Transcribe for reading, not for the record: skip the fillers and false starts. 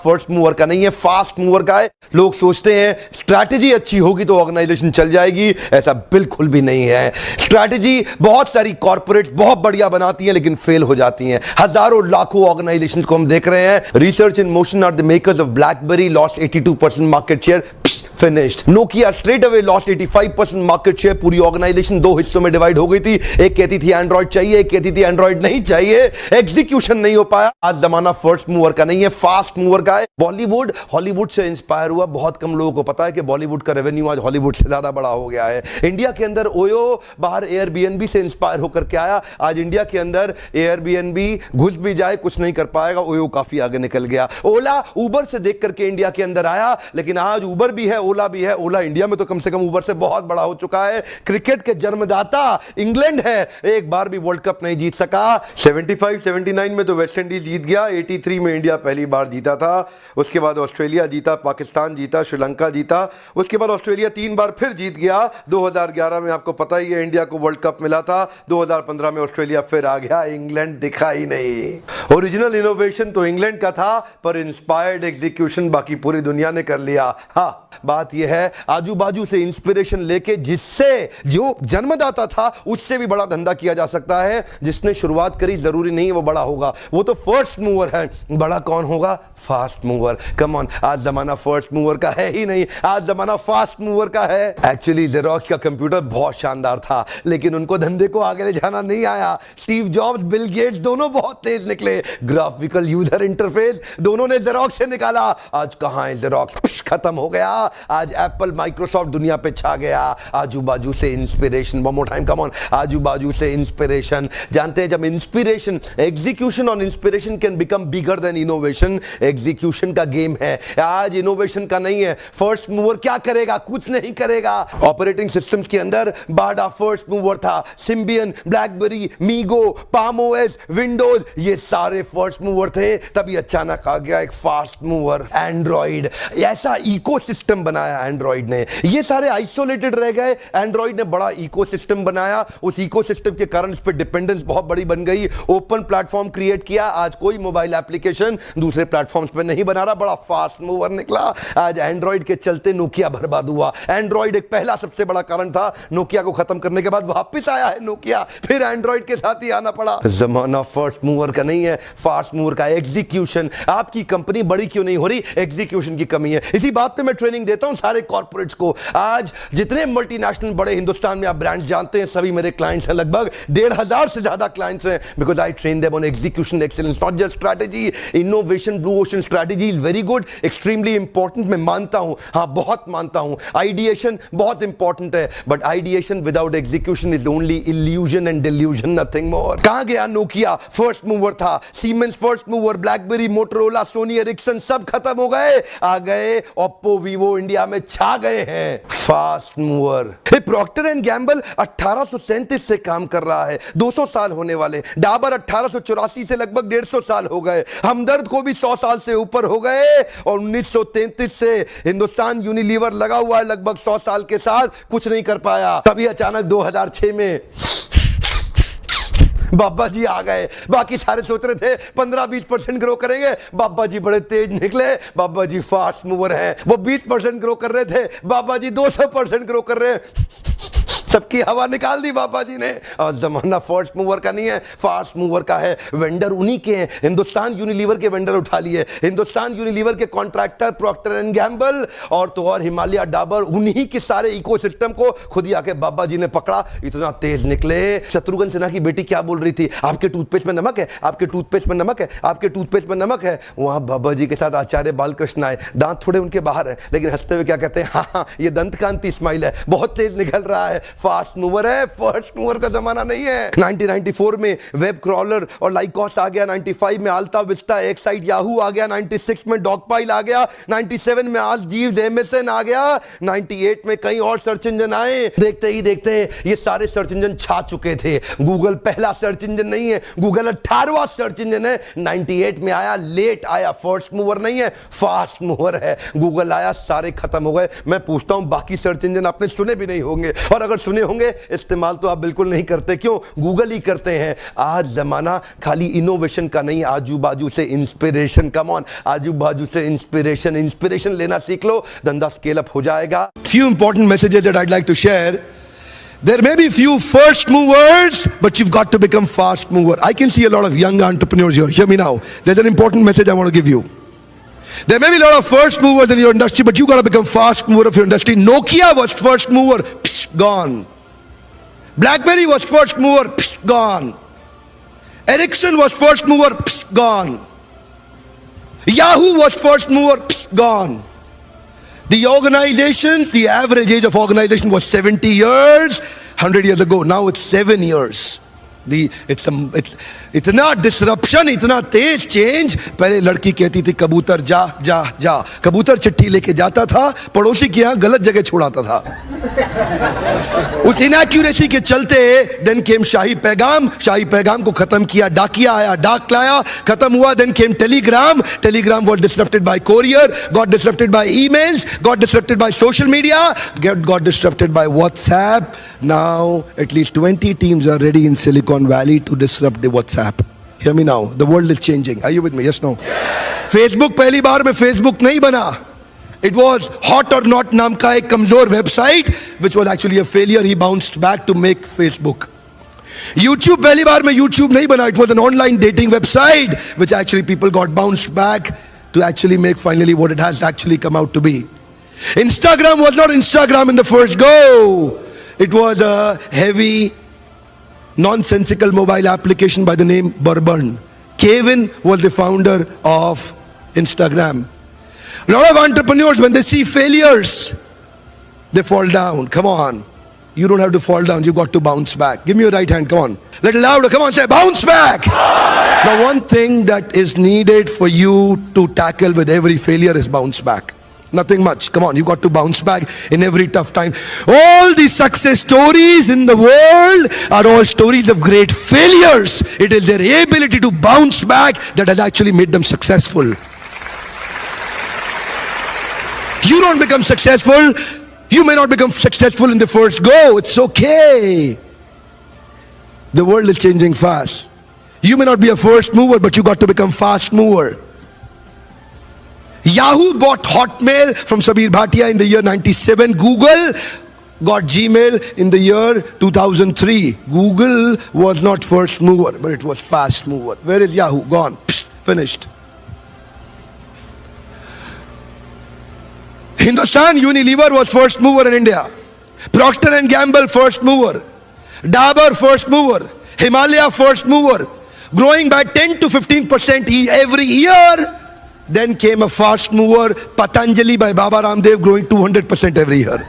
First mover का नहीं है, फास्ट मूवर का है। लोग सोचते हैं स्ट्रैटेजी अच्छी होगी तो ऑर्गेनाइजेशन चल जाएगी, ऐसा बिल्कुल भी नहीं है। स्ट्रैटेजी बहुत सारी कॉर्पोरेट बहुत बढ़िया बनाती हैं लेकिन फेल हो जाती हैं। हजारों लाखों ऑर्गेनाइजेशन को हम देख रहे हैं। Research in Motion are the makers of BlackBerry, lost 82% market share, finished. Nokia straight away lost 85% market share. पूरी ऑर्गेनाइजेशन दो हिस्सों में डिवाइड हो गई थी, एक कहती थी एंड्रॉइड चाहिए, एक कहती थी एंड्रॉइड नहीं चाहिए। एग्जीक्यूशन नहीं हो पाया। आज जमाना फर्स्ट मूवर का नहीं है, फास्ट मूवर का है। बॉलीवुड हॉलीवुड से इंस्पायर हुआ। बहुत कम लोगों को पता है कि बॉलीवुड का रेवेन्यू आज हॉलीवुड से ज्यादा बड़ा हो गया है। इंडिया के अंदर ओयो बाहर एयरबीएनबी से इंस्पायर होकर के आया। आज इंडिया के अंदर एयरबीएनबी घुस भी जाए कुछ नहीं कर पाएगा, ओयो काफी आगे निकल गया। ओला उबर से देख करके इंडिया के अंदर आया, लेकिन आज उबर भी है, ओला भी है। ओला इंडिया में तो कम से कम उबर से बहुत बड़ा हो चुका है। क्रिकेट के जन्मदाता इंग्लैंड है, एक बार भी वर्ल्ड कप नहीं जीत सका। 75-79 में तो वेस्ट इंडीज जीत गया, 83 में इंडिया पहली बार जीता था, उसके बाद ऑस्ट्रेलिया जीता, पाकिस्तान जीता, श्रीलंका जीता, उसके बाद ऑस्ट्रेलिया 3 बार फिर जीत गया। 2011 में आपको पता ही है इंडिया को वर्ल्ड कप मिला था। 2015 में ऑस्ट्रेलिया फिर आ गया, इंग्लैंड दिखा ही नहीं। ओरिजिनल इनोवेशन तो इंग्लैंड का था, पर इंस्पायर्ड एग्जीक्यूशन बाकी पूरी दुनिया ने कर लिया। हाँ, बात यह है आजू बाजू से इंस्पिरेशन लेके जिससे जो जन्मदाता था उससे भी बड़ा धंधा किया जा सकता है। जिसने शुरुआत करी जरूरी नहीं वो बड़ा होगा, वो तो फर्स्ट मूवर है। बड़ा कौन होगा? Fast mover. कम ऑन, आज जमाना फर्स्ट मूवर का है ही नहीं, आज जमाना फास्ट मूवर का है। एक्चुअली जेरोक्स का कंप्यूटर बहुत शानदार था, लेकिन उनको धंधे को आगे ले जाना नहीं आया। स्टीव जॉब्स, बिल गेट्स दोनों बहुत तेज निकले। ग्राफिकल यूजर इंटरफेस दोनों ने जेरोक्स से निकाला। आज कहां है जेरोक्स? खत्म हो गया। आज एप्पल, माइक्रोसॉफ्ट दुनिया पे छा गया। आजू बाजू से inspiration, one more time, come on, आजू बाजू से इंस्पिरेशन। जानते हैं जब इंस्पिरेशन, एग्जीक्यूशन और inspiration can become bigger than innovation. Execution का गेम है, आज इनोवेशन का नहीं है। फर्स्ट मूवर क्या करेगा? कुछ नहीं करेगा। ऑपरेटिंग सिस्टम्स के अंदर बाडा फर्स्ट मूवर था, Symbian, blackberry, MeeGo, palm OS, Windows, ये सारे फर्स्ट मूवर थे। तभी अचानक आ गया एक फास्ट मूवर, एंड्रॉइड। ऐसा इकोसिस्टम बनाया एंड्रॉइड ने, ये सारे आइसोलेटेड रह गए, एंड्रॉइड ने बड़ा इकोसिस्टम बनाया। उस इकोसिस्टम के कारण इस पे डिपेंडेंस बहुत बड़ी बन गई। ओपन प्लेटफॉर्म क्रिएट किया, आज कोई मोबाइल एप्लीकेशन दूसरे प्लेटफॉर्म्स पे नहीं बना रहा, बड़ा फास्ट मूवर निकला। आज एंड्रॉइड के चलते नोकिया बर्बाद हुआ। एंड्रॉइड एक पहला सबसे बड़ा कारण था, नोकिया को खत्म करने के बाद वापस आया है नोकिया, फिर एंड्रॉइड के साथ ही आना पड़ा। जमाना फर्स्ट मूवर का नहीं है, फास्ट मूवर का। एग्जीक्यूशन, आपकी कंपनी बड़ी क्यों नहीं हो रही? एग्जीक्यूशन की कमी है। इसी बात पे मैं ट्रेनिंग देता हूं सारे कॉर्पोरेट्स को। आज जितने मल्टीनेशनल बड़े हिंदुस्तान में आप ब्रांड जानते हैं, सभी मेरे क्लाइंट्स हैं, लगभग 1,500 से ज्यादा क्लाइंट्स हैं, because I train them on execution excellence, not just strategy. Innovation, blue ocean strategy is very good, extremely important, मैं मानता हूं, हां बहुत मानता हूं। आइडिएशन बहुत इंपॉर्टेंट है, but ideation without execution is only illusion and delusion, nothing more. कहां गया नोकिया? फर्स्ट मूवर था। Siemens first mover, BlackBerry, Motorola, Sony Ericsson सब खत्म हो गए। आ गए ओप्पो, वीवो, इंडिया में छा गए हैं fast mover. Procter and Gamble 1837 से काम कर रहा है, 200 साल होने वाले। डाबर 1884 से लगभग 150 साल हो गए। हमदर्द को भी 100 साल से ऊपर हो गए। और 1933 से हिंदुस्तान यूनिलीवर लगा हुआ है लगभग 100 साल के साथ, कुछ नहीं कर पाया। तभी अचानक 2006 में बाबा जी आ गए। बाकी सारे सोच रहे थे 15-20% ग्रो करेंगे, बाबा जी बड़े तेज निकले। बाबा जी फास्ट मूवर हैं, वो 20% ग्रो कर रहे थे, बाबा जी 200% ग्रो कर रहे हैं। सबकी हवा निकाल दी बाबा जी ने। और जमाना फर्स्ट मूवर का नहीं है, फास्ट मूवर का है। वेंडर उन्हीं के हैं, हिंदुस्तान यूनिलीवर के वेंडर उठा लिए। हिंदुस्तान यूनिलीवर के कॉन्ट्रैक्टर प्रॉक्टर एंड गैम्बल और तो और हिमालय, डाबर, उन्हीं के सारे इकोसिस्टम को खुद ही आके बाबा जी ने पकड़ा। इतना तेज निकले। शत्रुघ्न सिन्हा की बेटी क्या बोल रही थी? आपके टूथपेस्ट में नमक है, आपके टूथपेस्ट में नमक है, आपके टूथपेस्ट में नमक है। वहां बाबा जी के साथ आचार्य बालकृष्ण आए, दांत थोड़े उनके बाहर है, लेकिन हंसते हुए क्या कहते हैं? हाँ, ये दंत कांति स्माइल है, बहुत तेज निकल रहा है। फास्ट मूवर है, फर्स्ट मूवर का जमाना नहीं है। 1994 में वेब क्रॉलर और लाइकॉस आ गया। 95 में अल्ता विस्टा, एक साइड याहू आ गया। 96 में डॉगपाइल आ गया। 97 में आज जीव एमएसएन आ गया। 98 में कई और सर्च इंजन आए। देखते ही देखते ये सारे सर्च इंजन छा चुके थे। गूगल पहला सर्च इंजन नहीं है, गूगल 18वां सर्च इंजन है। 98 में आया, लेट आया, फर्स्ट मूवर नहीं है, फास्ट मूवर है। गूगल आया, सारे खत्म हो गए। मैं पूछता हूं बाकी सर्च इंजन आपने सुने भी नहीं होंगे, और अगर सुने होंगे, इस्तेमाल तो आप बिल्कुल नहीं करते। क्यों? गूगल ही करते हैं। आज जमाना खाली इनोवेशन का नहीं, आजू बाजू से इंस्पिरेशन। कम ऑन, आजू बाजू से इंस्पिरेशन लेना सीख लो, धंधा स्केल अप हो जाएगा। Few important messages that I'd like to share. There may be few first movers, but you've got to become fast mover. I can see a lot of young entrepreneurs here. Hear me now. There's an important message I want to give you. There may be a lot of first movers in your industry, but you got to become fast mover of your industry. Nokia was first mover, gone. BlackBerry was first mover, gone. Ericsson was first mover, gone. Yahoo was first mover, gone. The organization, the average age of organization was 70 years 100 years ago. Now it's 7 years. It's इतना disruption, इतना तेज change. पहले लड़की कहती थी कबूतर जा जा जा, कबूतर चिट्ठी लेके जाता था, पड़ोसी के यहाँ गलत जगह छोड़ाता था। उस इनएक्यूरेसी के चलते देन केम शाही पैगाम को खत्म किया, डाकिया आया, डाक लाया, खत्म हुआ। Then came telegram was disrupted by courier, got disrupted by emails, got disrupted by social media, got disrupted by WhatsApp. Now at least 20 teams are ready in Silicon Valley to disrupt the WhatsApp. Hear me now. The world is changing. Are you with me? Yes, no? Facebook पहली बार में Facebook नहीं बना. It was Hot or Not नाम का एक कमजोर website which was actually a failure. He bounced back to make Facebook. YouTube पहली बार में YouTube नहीं बना. It was an online dating website which actually people got bounced back to actually make finally what it has actually come out to be. Instagram was not Instagram in the first go. It was a heavy, nonsensical mobile application by the name Bourbon. Kevin was the founder of Instagram. A lot of entrepreneurs, when they see failures, they fall down. Come on. You don't have to fall down. You got to bounce back. Give me your right hand. Come on. Little louder. Come on. Say bounce back. Now, one thing that is needed for you to tackle with every failure is bounce back. Nothing much. Come on. You got to bounce back in every tough time. All the success stories in the world are all stories of great failures. It is their ability to bounce back that has actually made them successful. You don't become successful. You may not become successful in the first go. It's okay. The world is changing fast. You may not be a first mover, but you got to become fast mover. Yahoo bought Hotmail from Sabir Bhatia in the year 97. Google got Gmail in the year 2003. Google was not first mover, but it was fast mover. Where is Yahoo? Gone. Psh, finished. Hindustan Unilever was first mover in India. Procter and Gamble first mover. Dabur first mover. Himalaya first mover. Growing by 10 to 15% every year. Then came a fast mover, Patanjali by Baba Ramdev, growing 200% every year.